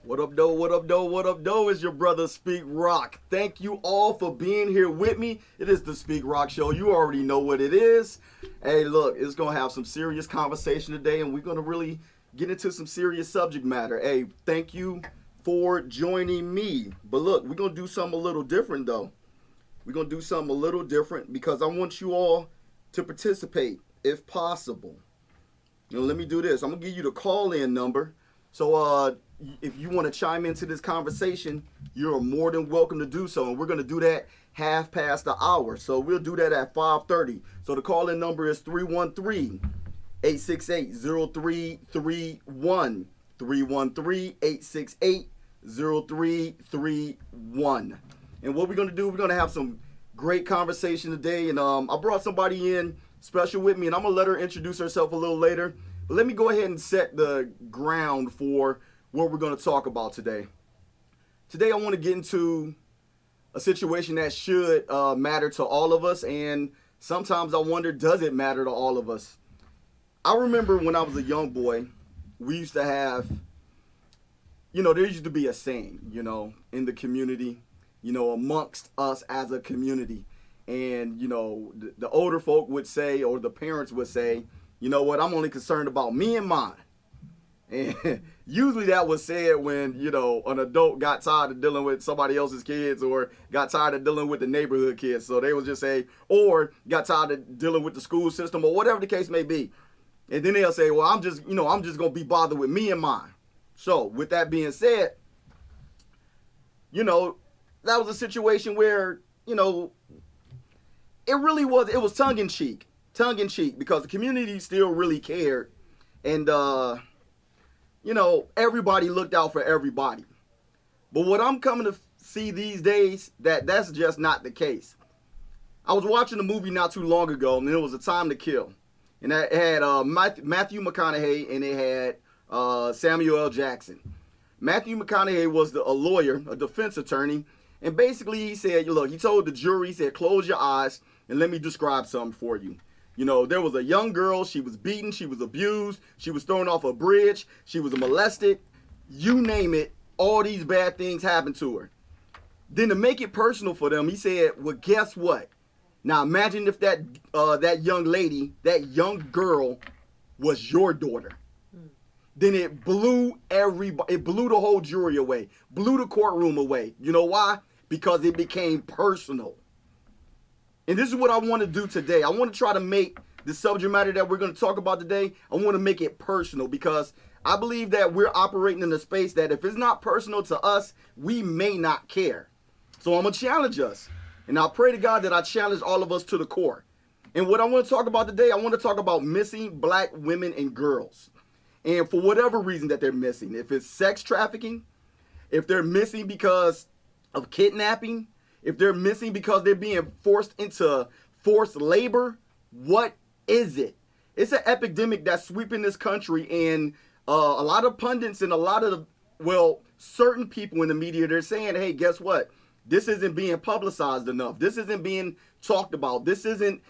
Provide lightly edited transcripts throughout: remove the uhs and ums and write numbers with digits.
What up, though? What up, though? What up, though? It's your brother SPEAKROC. Thank you all for being here with me. It is the SPEAKROC Show. You already know what it is. Hey, look, it's going to have some serious conversation today, and we're going to really get into some serious subject matter. Hey, thank you for joining me. But look, we're going to do something a little different, though. We're going to do something a little different because I want you all to participate if possible. Let me do this. I'm going to give you the call-in number. So, if you want to chime into this conversation, you're more than welcome to do so. And we're going to do that half past the hour. So we'll do that at 5:30. So the call-in number is 313-868-0331. 313-868-0331. And what we're going to do, we're going to have some great conversation today. And I brought somebody in special with me, and I'm going to let her introduce herself a little later. But let me go ahead and set the ground for what we're going to talk about today. Today I want to get into a situation that should matter to all of us, and sometimes I wonder, does it matter to all of us? I remember when I was a young boy, we used to have, there used to be a saying, in the community, amongst us as a community. And, the older folk would say, or the parents would say, you know what, I'm only concerned about me and mine. And usually that was said when, an adult got tired of dealing with somebody else's kids or got tired of dealing with the neighborhood kids. So they would just say, or got tired of dealing with the school system or whatever the case may be. And then they'll say, well, I'm just going to be bothered with me and mine. So with that being said, that was a situation where, it was tongue in cheek because the community still really cared. And, everybody looked out for everybody. But what I'm coming to see these days, that's just not the case. I was watching a movie not too long ago, and it was A Time to Kill. And it had Matthew McConaughey, and it had Samuel L. Jackson. Matthew McConaughey was a lawyer, a defense attorney, and basically he said, look, he told the jury, he said, close your eyes, and let me describe something for you. There was a young girl, she was beaten, she was abused, she was thrown off a bridge, she was molested, you name it, all these bad things happened to her. Then to make it personal for them, he said, well, guess what? Now imagine if that young lady, that young girl was your daughter. Then it blew the whole jury away, blew the courtroom away. You know why? Because it became personal. And this is what I want to do today. I want to try to make the subject matter that we're going to talk about today, I want to make it personal because I believe that we're operating in a space that if it's not personal to us, we may not care. So I'm going to challenge us. And I pray to God that I challenge all of us to the core. And what I want to talk about today, I want to talk about missing black women and girls. And for whatever reason that they're missing, if it's sex trafficking, if they're missing because of kidnapping, if they're missing because they're being forced into forced labor, what is it? It's an epidemic that's sweeping this country, and a lot of pundits and a lot of, certain people in the media, they're saying, hey, guess what? This isn't being publicized enough. This isn't being talked about. This isn't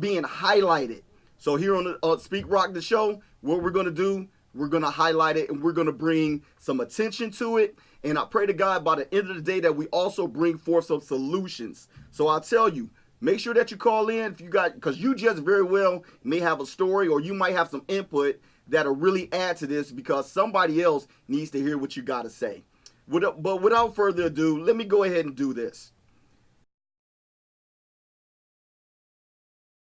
being highlighted. So here on the SPEAKROC the show, what we're going to do, we're going to highlight it and we're going to bring some attention to it. And I pray to God by the end of the day that we also bring forth some solutions. So I'll tell you, make sure that you call in if you got, because you just very well may have a story or you might have some input that'll really add to this because somebody else needs to hear what you got to say. But without further ado, let me go ahead and do this.